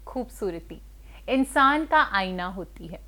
खूबसूरती इंसान का आईना होती है।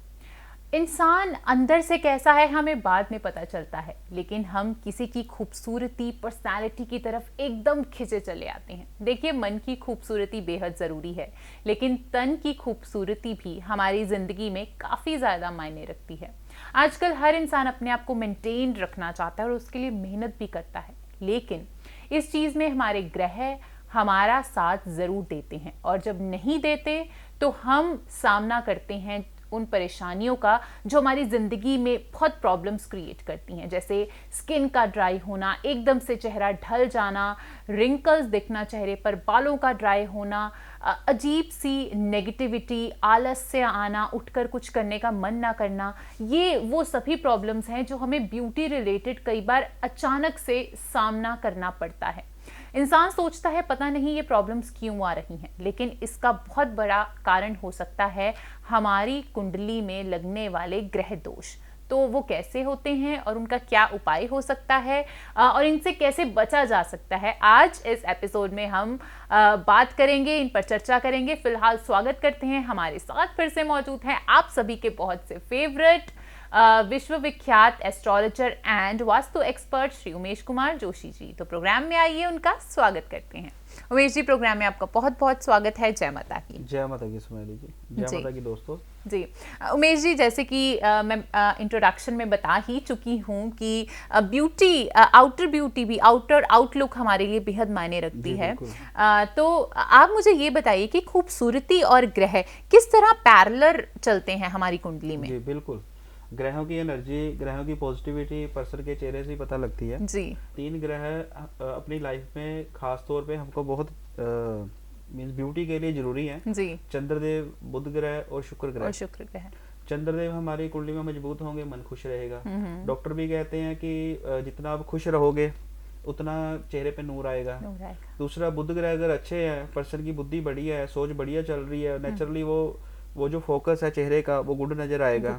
इंसान अंदर से कैसा है हमें बाद में पता चलता है, लेकिन हम किसी की खूबसूरती पर्सनालिटी की तरफ एकदम खिंचे चले आते हैं। देखिए, मन की खूबसूरती बेहद ज़रूरी है, लेकिन तन की खूबसूरती भी हमारी ज़िंदगी में काफ़ी ज़्यादा मायने रखती है। आजकल हर इंसान अपने आप को मेंटेन रखना चाहता है और उसके लिए मेहनत भी करता है, लेकिन इस चीज़ में हमारे ग्रह हमारा साथ ज़रूर देते हैं, और जब नहीं देते तो हम सामना करते हैं उन परेशानियों का जो हमारी ज़िंदगी में बहुत प्रॉब्लम्स क्रिएट करती हैं, जैसे स्किन का ड्राई होना, एकदम से चेहरा ढल जाना, रिंकल्स दिखना चेहरे पर, बालों का ड्राई होना, अजीब सी नेगेटिविटी, आलस्य आना, उठकर कुछ करने का मन ना करना। ये वो सभी प्रॉब्लम्स हैं जो हमें ब्यूटी रिलेटेड कई बार अचानक से सामना करना पड़ता है। इंसान सोचता है पता नहीं ये प्रॉब्लम्स क्यों आ रही हैं, लेकिन इसका बहुत बड़ा कारण हो सकता है हमारी कुंडली में लगने वाले ग्रह दोष। तो वो कैसे होते हैं और उनका क्या उपाय हो सकता है और इनसे कैसे बचा जा सकता है, आज इस एपिसोड में हम बात करेंगे, इन पर चर्चा करेंगे। फिलहाल स्वागत करते हैं, हमारे साथ फिर से मौजूद हैं आप सभी के बहुत से फेवरेट विश्वविख्यात astrologer and vastu expert Shri Umesh Kumar Joshi ji. तो प्रोग्राम में आइए, उनका स्वागत करते हैं। उमेश जी, प्रोग्राम में आपका बहुत बहुत स्वागत है। जय माता की। जय माता की सुनैली जी, जय माता की दोस्तों जी। उमेश जी, जैसे कि मैं इंट्रोडक्शन में बता ही चुकी हूँ कि ब्यूटी, आउटर ब्यूटी भी, आउटर आउटलुक हमारे लिए बेहद मायने रखती है। तो आप मुझे ये बताइए कि खूबसूरती और ग्रह किस तरह पैरेलल चलते हैं हमारी कुंडली में। जी बिल्कुल, ग्रहों की एनर्जी, ग्रहों की पॉजिटिविटी पर्सन के चेहरे से ही पता लगती है जी। 3 ग्रह अपनी लाइफ में खास तौर पे हमको बहुत मींस ब्यूटी के लिए जरूरी है जी। चंद्रदेव, बुध ग्रह और शुक्र ग्रह। चंद्रदेव हमारी कुंडली में मजबूत होंगे, मन खुश रहेगा। डॉक्टर भी कहते हैं कि जितना आप खुश रहोगे उतना चेहरे पे नूर आएगा। दूसरा, बुध ग्रह अगर अच्छे हैं, पर्सन की बुद्धि बढ़िया है, सोच बढ़िया चल रही है, नेचुरली वो जो फोकस है चेहरे का वो गुड नजर आएगा।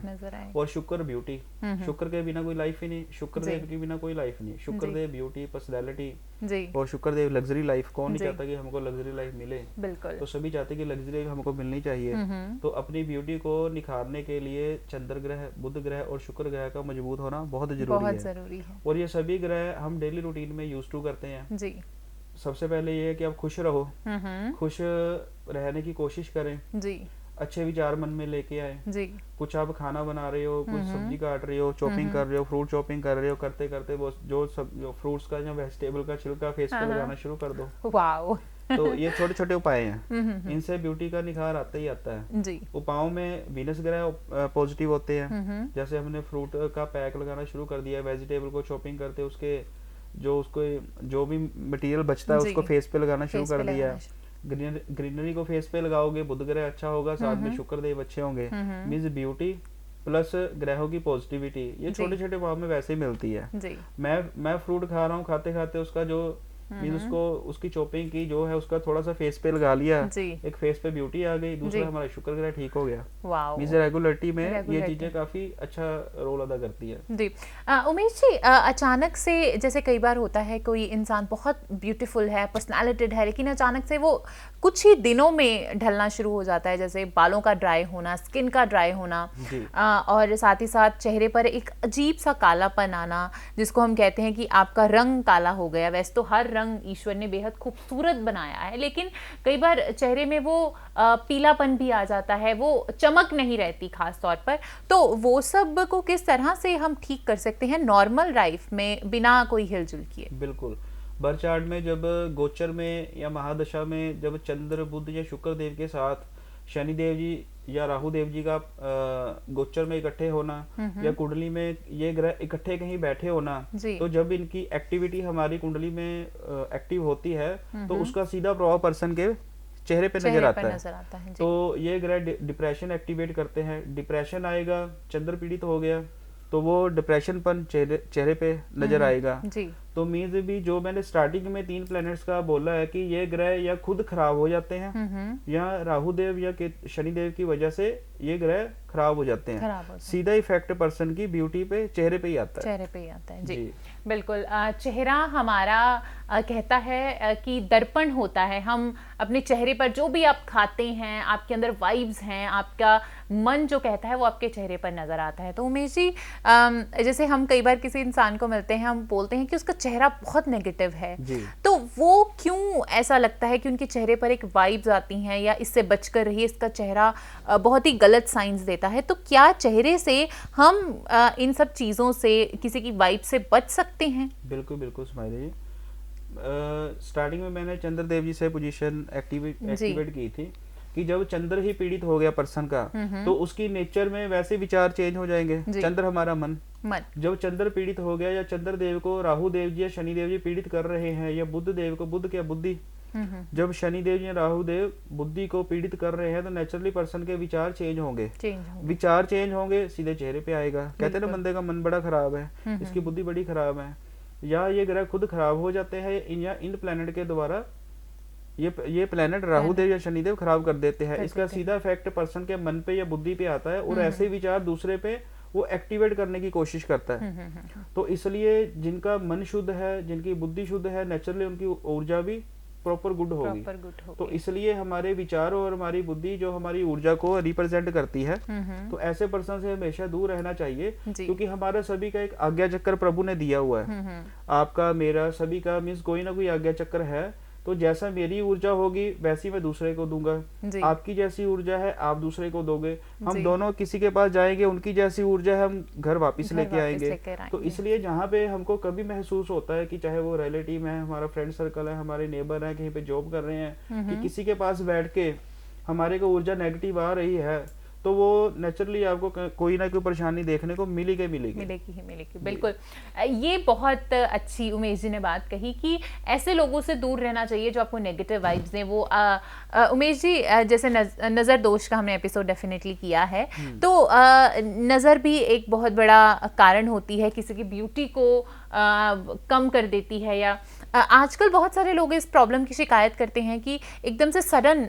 और शुक्र ब्यूटी, शुक्र के बिना कोई लाइफ ही नहीं, शुक्र देव के बिना कोई लाइफ नहीं। शुक्र देव ब्यूटी, पर्सनैलिटी, और शुक्र देव लग्जरी लाइफ। कौन नहीं चाहता कि हमको लग्जरी लाइफ मिले? तो सभी चाहते कि लग्जरी लाइफ हमको मिलनी चाहिए। तो अपनी ब्यूटी को निखारने के लिए चंद्र ग्रह, बुध ग्रह और शुक्र ग्रह का मजबूत होना बहुत जरूरी है। और ये सभी ग्रह हम डेली रूटीन में यूज टू करते हैं जी। सबसे पहले ये है कि आप खुश रहो, खुश रहने की कोशिश करें जी। अच्छे विचार मन में लेके आए जी। कुछ आप खाना बना रहे हो, कुछ सब्जी काट रहे हो, चॉपिंग कर रहे हो, फ्रूट चॉपिंग कर रहे हो, करते करते वो जो फ्रूट्स का या वेजिटेबल का छिलका फेस पे लगाना शुरू कर दो। वाओ। तो ये छोटे छोटे उपाय हैं, इनसे ब्यूटी का निखार आता ही आता है जी। उपायों में वीनस ग्रह पॉजिटिव होते हैं। जैसे हमने फ्रूट का पैक लगाना शुरू कर दिया, वेजिटेबल को चॉपिंग करते उसके जो भी मटेरियल बचता है उसको फेस पे लगाना शुरू कर दिया। ग्रीनरी को फेस पे लगाओगे, बुध ग्रह अच्छा होगा, साथ में शुक्र देव अच्छे होंगे। मींस ब्यूटी प्लस ग्रहों की पॉजिटिविटी, ये छोटे छोटे भाव में वैसे ही मिलती है जी। मैं फ्रूट खा रहा हूँ, खाते खाते उसका जो मींस उसको उसकी चॉपिंग की जो है उसका थोड़ा सा फेस पे लगा लिया, एक फेस पे ब्यूटी आ गई, दूसरा हमारा शुक्र ग्रह ठीक हो गया। मींस रेगुलरिटी में ये चीजें काफी अच्छा रोल अदा करती है जी। उमेश जी, अचानक से जैसे कई बार होता है कोई इंसान बहुत ब्यूटीफुल है, पर्सनालिटेड है, लेकिन अचानक से वो कुछ ही दिनों में ढलना शुरू हो जाता है, जैसे बालों का ड्राई होना, स्किन का ड्राई होना और साथ ही साथ चेहरे पर एक अजीब सा कालापन आना, जिसको हम कहते हैं कि आपका रंग काला हो गया। वैसे तो हर रंग ईश्वर ने बेहद खूबसूरत बनाया है, लेकिन कई बार चेहरे में वो पीलापन भी आ जाता है, वो चमक नहीं रहती खास तौर पर। तो वो सब को किस तरह से हम ठीक कर सकते हैं नॉर्मल लाइफ में बिना कोई हिलजुल किए? बिल्कुल, बर्थ चार्ट में जब गोचर में या महादशा में जब चंद्र, बुध या शुक्र देव के साथ शनि देव जी या राहु देव जी का गोचर में इकट्ठे होना या कुंडली में ये ग्रह इकट्ठे कहीं बैठे होना, तो जब इनकी एक्टिविटी हमारी कुंडली में एक्टिव होती है तो उसका सीधा प्रभाव पर्सन के चेहरे पे नजर आता है। तो ये ग्रह डिप्रेशन एक्टिवेट करते हैं। डिप्रेशन आएगा, चंद्र पीड़ित हो गया तो वो डिप्रेशन पन चेहरे पे नजर आएगा। तो तो मीन्स भी जो मैंने स्टार्टिंग में 3 प्लैनेट्स का बोला है कि ये ग्रह या खुद खराब हो जाते हैं या राहु देव या शनि देव की वजह से ये ग्रह खराब हो जाते हैं। सीधा इफेक्ट पर्सन की ब्यूटी पे, चेहरे पे ही आता है। चेहरे पे ही आता है जी। बिल्कुल। चेहरा हमारा कहता है कि दर्पण होता है। हम अपने चेहरे पर जो भी आप खाते हैं, आपके अंदर वाइब्स हैं, आपका मन जो कहता है वो आपके चेहरे पर नजर आता है। तो उमेश जी, जैसे हम कई बार किसी इंसान को मिलते हैं, हम बोलते हैं कि उसका चेहरा बहुत नेगेटिव है, तो वो क्यों ऐसा लगता है कि उनके चेहरे पर एक वाइब्स आती हैं या इससे बचकर रहिए, इसका चेहरा बहुत ही गलत साइंस देता है? तो क्या चेहरे से हम इन सब चीज़ों से, किसी की वाइब से बच सकते हैं? बिल्कुल बिल्कुल स्माइली जी। स्टार्टिंग में मैंने चंद्रदेव जी से पोजीशन एक्टिवेट की थी कि जब चंद्र ही पीड़ित हो गया पर्सन का, तो उसकी नेचर में वैसे विचार चेंज हो जाएंगे। चंद्र हमारा मन, जब चंद्र पीड़ित हो गया या चंद्र देव को राहु देव जी या शनि देव जी पीड़ित कर रहे हैं, या बुध देव को, बुध क्या बुद्धि, जब शनि देव या राहु देव बुद्धि को पीड़ित कर रहे हैं, तो नेचुरली पर्सन के विचार चेंज होंगे। विचार चेंज होंगे, सीधे चेहरे पे आएगा। कहते हैं ना बंदे का मन बड़ा खराब है, इसकी बुद्धि बड़ी खराब है, या ये ग्रह खुद खराब हो जाते हैं या इन प्लैनेट के द्वारा ये प्लैनेट राहु देव या शनि देव खराब कर देते हैं। इसका सीधा इफेक्ट पर्सन के मन पे या बुद्धि पे आता है, और ऐसे विचार दूसरे पे वो एक्टिवेट करने की कोशिश करता है। तो इसलिए जिनका मन शुद्ध है, जिनकी बुद्धि शुद्ध है, नेचुरली उनकी ऊर्जा भी प्रॉपर गुड होगी। तो इसलिए हमारे विचार और हमारी बुद्धि जो हमारी ऊर्जा को रिप्रेजेंट करती है, तो ऐसे पर्सन से हमेशा दूर रहना चाहिए, क्योंकि हमारा सभी का एक आज्ञा चक्र प्रभु ने दिया हुआ है। आपका, मेरा, सभी का मीन्स कोई ना कोई आज्ञा चक्र है। तो जैसा मेरी ऊर्जा होगी वैसी मैं दूसरे को दूंगा, आपकी जैसी ऊर्जा है आप दूसरे को दोगे, हम दोनों किसी के पास जाएंगे, उनकी जैसी ऊर्जा है हम घर वापस लेके आएंगे। तो इसलिए जहाँ पे हमको कभी महसूस होता है कि चाहे वो रिलेटिव है, हमारा फ्रेंड सर्कल है, हमारे नेबर है, कहीं पे जॉब कर रहे हैं, कि किसी के पास बैठ के हमारे को ऊर्जा नेगेटिव आ रही है, तो वो नेचुरली आपको कोई ना कोई परेशानी देखने को मिलेगी ही मिलेगी। बिल्कुल, ये बहुत अच्छी उमेश जी ने बात कही कि ऐसे लोगों से दूर रहना चाहिए जो आपको नेगेटिव वाइब्स दें। वो उमेश जी, जैसे नज़र दोष का हमने एपिसोड डेफिनेटली किया है, तो नज़र भी एक बहुत बड़ा कारण होती है, किसी की ब्यूटी को कम कर देती है। या आजकल बहुत सारे लोग इस प्रॉब्लम की शिकायत करते हैं कि एकदम से सडन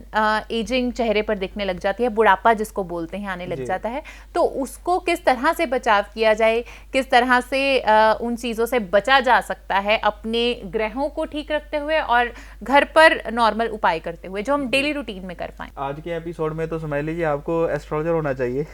एजिंग चेहरे पर दिखने लग जाती है, बुढ़ापा जिसको बोलते हैं आने लग जाता है। तो उसको किस तरह से बचाव किया जाए, किस तरह से उन चीज़ों से बचा जा सकता है, अपने ग्रहों को ठीक रखते हुए और घर पर नॉर्मल उपाय करते हुए, जो हम डेली रूटीन में कर पाएं? आज के एपिसोड में तो समझ लीजिए आपको एस्ट्रोलॉजर होना चाहिए।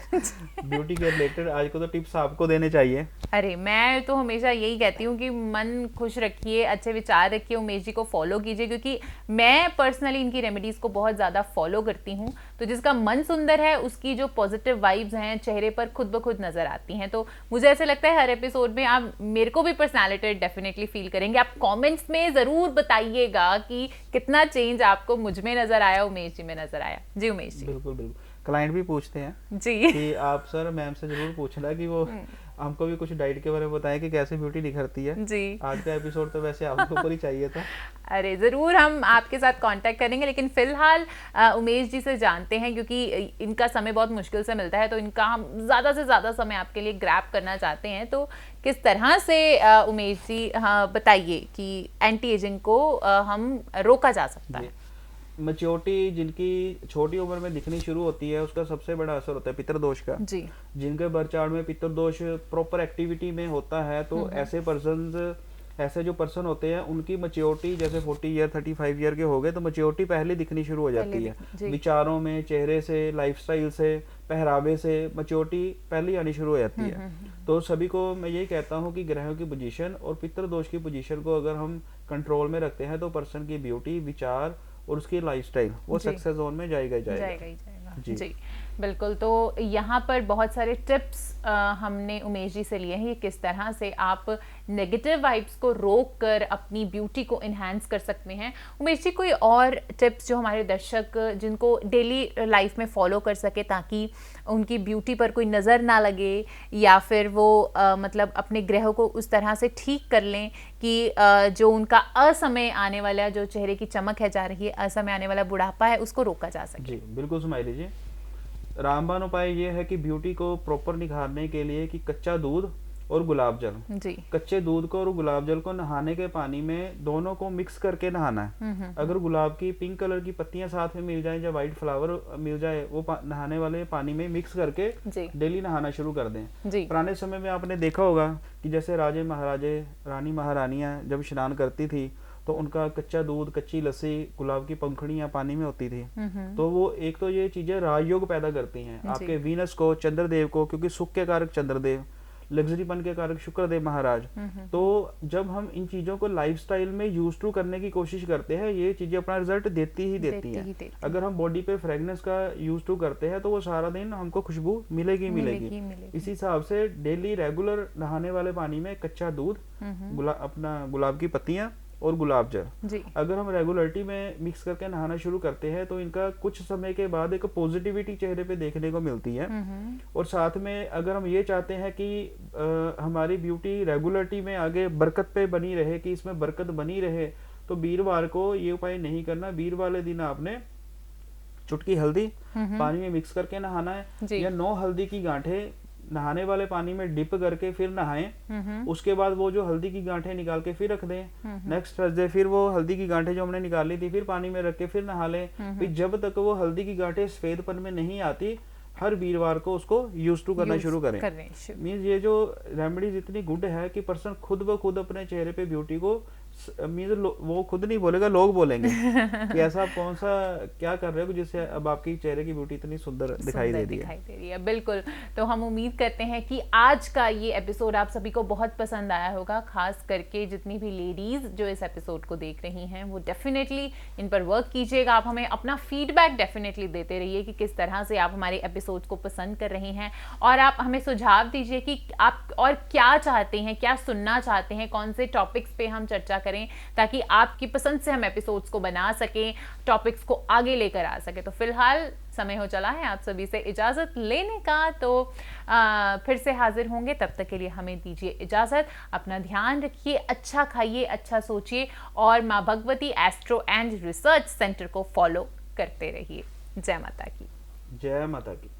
ब्यूटी के रिलेटेड आज को तो टिप्स आपको देने चाहिए। अरे मैं तो हमेशा यही कहती हूँ कि मन खुश रखिए, अच्छे विचार रखिए, उमेश जी को फॉलो कीजिए, क्योंकि मैं पर्सनली इनकी रेमेडीज को बहुत ज़्यादा फॉलो करती हूँ। तो जिसका मन सुंदर है उसकी जो पॉजिटिव वाइब्स हैं चेहरे पर खुद ब खुद नजर आती हैं। तो मुझे ऐसे लगता है हर एपिसोड में आप मेरे को भी पर्सनैलिटी डेफिनेटली फील करेंगे। आप कमेंट्स में ज़रूर बताइएगा कि कितना चेंज आपको मुझ में नजर आया, उमेश जी में नजर आया। जी उमेश जी। बिल्कुल बिल्कुल, क्लाइंट भी पूछते हैं जी कि आप सर मैम से जरूर पूछना कि वो हमको भी कुछ डाइट के बारे में बताएं कि कैसे ब्यूटी निखरती है। जी आज का एपिसोड तो वैसे आपके ऊपर ही चाहिए था। अरे ज़रूर हम आपके साथ कांटेक्ट करेंगे, लेकिन फिलहाल उमेश जी से जानते हैं, क्योंकि इनका समय बहुत मुश्किल से मिलता है, तो इनका हम ज़्यादा से ज़्यादा समय आपके लिए ग्रैब करना चाहते हैं। तो किस तरह से उमेश जी बताइए कि एंटी एजिंग को हम रोका जा सकता है? मैच्योरिटी जिनकी छोटी उम्र में दिखनी शुरू होती है उसका सबसे बड़ा असर होता है पितृदोष का। जी। जिनके बर्थ चार्ट में पितृदोष प्रॉपर एक्टिविटी में होता है, तो ऐसे जो पर्सन होते हैं उनकी मैच्योरिटी जैसे 40 ईयर 35 ईयर के हो गए तो मैच्योरिटी पहले दिखनी शुरू हो जाती है। विचारों में, चेहरे से, लाइफस्टाइल से, पहरावे से मैच्योरिटी पहले आनी शुरू हो जाती है। तो सभी को मैं यही कहता हूँ कि ग्रहों की पोजीशन और पितृदोष की पोजीशन को अगर हम कंट्रोल में रखते हैं तो पर्सन की ब्यूटी, विचार और उसकी लाइफस्टाइल वो सक्सेस जोन में जाएगा जी बिल्कुल। तो यहाँ पर बहुत सारे टिप्स हमने उमेश जी से लिए हैं, ये किस तरह से आप नेगेटिव वाइब्स को रोक कर अपनी ब्यूटी को इन्हांस कर सकते हैं। उमेश जी, कोई और टिप्स जो हमारे दर्शक जिनको डेली लाइफ में फॉलो कर सके ताकि उनकी ब्यूटी पर कोई नज़र ना लगे, या फिर वो मतलब अपने ग्रहों को उस तरह से ठीक कर लें कि जो उनका असमय आने वाला, जो चेहरे की चमक है जा रही है, असमय आने वाला बुढ़ापा है, उसको रोका जा सके? जी बिल्कुल, सुनाई लीजिए। रामबाण उपाय ये है कि ब्यूटी को प्रॉपर निखारने के लिए कि कच्चा दूध और गुलाब जल जी। कच्चे दूध को और गुलाब जल को नहाने के पानी में दोनों को मिक्स करके नहाना है। अगर गुलाब की पिंक कलर की पत्तियां साथ में मिल जाएं या व्हाइट फ्लावर मिल जाए, वो नहाने वाले पानी में मिक्स करके डेली नहाना शुरू कर दें। पुराने समय में आपने देखा होगा कि जैसे राजे महाराजे, रानी महारानियां जब स्नान करती थी तो उनका कच्चा दूध, कच्ची लस्सी, गुलाब की पंखुड़ियां पानी में होती थी। तो वो एक तो ये चीजें राजयोग पैदा करती हैं आपके वीनस को, चंद्रदेव को, क्योंकि सुख के कारक चंद्रदेव, लग्जरीपन के कारक शुक्रदेव महाराज। तो जब हम इन चीजों को लाइफस्टाइल में यूज टू करने की कोशिश करते हैं, ये चीजें अपना रिजल्ट देती हैं। अगर हम बॉडी पे फ्रेगनेंस का यूज टू करते हैं तो वो सारा दिन हमको खुशबू मिलेगी। इसी हिसाब से डेली रेगुलर नहाने वाले पानी में कच्चा दूध, अपना गुलाब की पत्तियां और गुलाब जल अगर हम रेगुलरिटी में मिक्स करके नहाना शुरू करते हैं तो इनका कुछ समय के बाद एक पॉजिटिविटी चेहरे पे देखने को मिलती है। और साथ में अगर हम ये चाहते हैं कि हमारी ब्यूटी रेगुलरिटी में आगे बरकत पे बनी रहे, कि इसमें बरकत बनी रहे, तो वीरवार को ये उपाय नहीं करना। वीर वाले दिन आपने चुटकी हल्दी पानी में मिक्स करके नहाना है, या 9 हल्दी की गांठें नहाने वाले पानी में डिप करके फिर नहाएं। उसके बाद वो जो हल्दी की गांठें निकाल के फिर रख दें। नेक्स्ट थर्सडे फिर वो हल्दी की गांठें जो हमने निकाली थी फिर पानी में रख के फिर नहा लें। फिर जब तक वो हल्दी की गांठें सफेदपन में नहीं आती, हर वीरवार को उसको यूज टू करना शुरू करें। मीन्स ये जो रेमेडीज इतनी गुड है कि पर्सन खुद ब खुद अपने चेहरे पे ब्यूटी को मीन्स वो खुद नहीं बोलेगा, लोग बोलेंगे कि ऐसा कौन सा क्या कर रहे हो जिससे अब आपकी चेहरे की ब्यूटी इतनी सुंदर दिखाई दे रही है। बिल्कुल। तो हम उम्मीद करते हैं कि आज का ये एपिसोड आप सभी को बहुत पसंद आया होगा, खास करके जितनी भी लेडीज जो इस एपिसोड को देख रही हैं वो डेफिनेटली इन पर वर्क कीजिएगा। आप हमें अपना फीडबैक डेफिनेटली देते रहिए कि किस तरह से आप हमारे एपिसोड को पसंद कर रही हैं, और आप हमें सुझाव दीजिए कि आप और क्या चाहते हैं, क्या सुनना चाहते हैं, कौन से टॉपिक्स पे हम चर्चा करें, ताकि आपकी पसंद से हम एपिसोड्स को बना सकें, टॉपिक्स को आगे लेकर आ सके। तो फिलहाल समय हो चला है आप सभी से इजाजत लेने का, तो फिर से हाजिर होंगे। तब तक के लिए हमें दीजिए इजाजत। अपना ध्यान रखिए, अच्छा खाइए, अच्छा सोचिए, और माँ Bhagwati astro and research centre को फॉलो करते रहिए। जय माता की। जय माता की।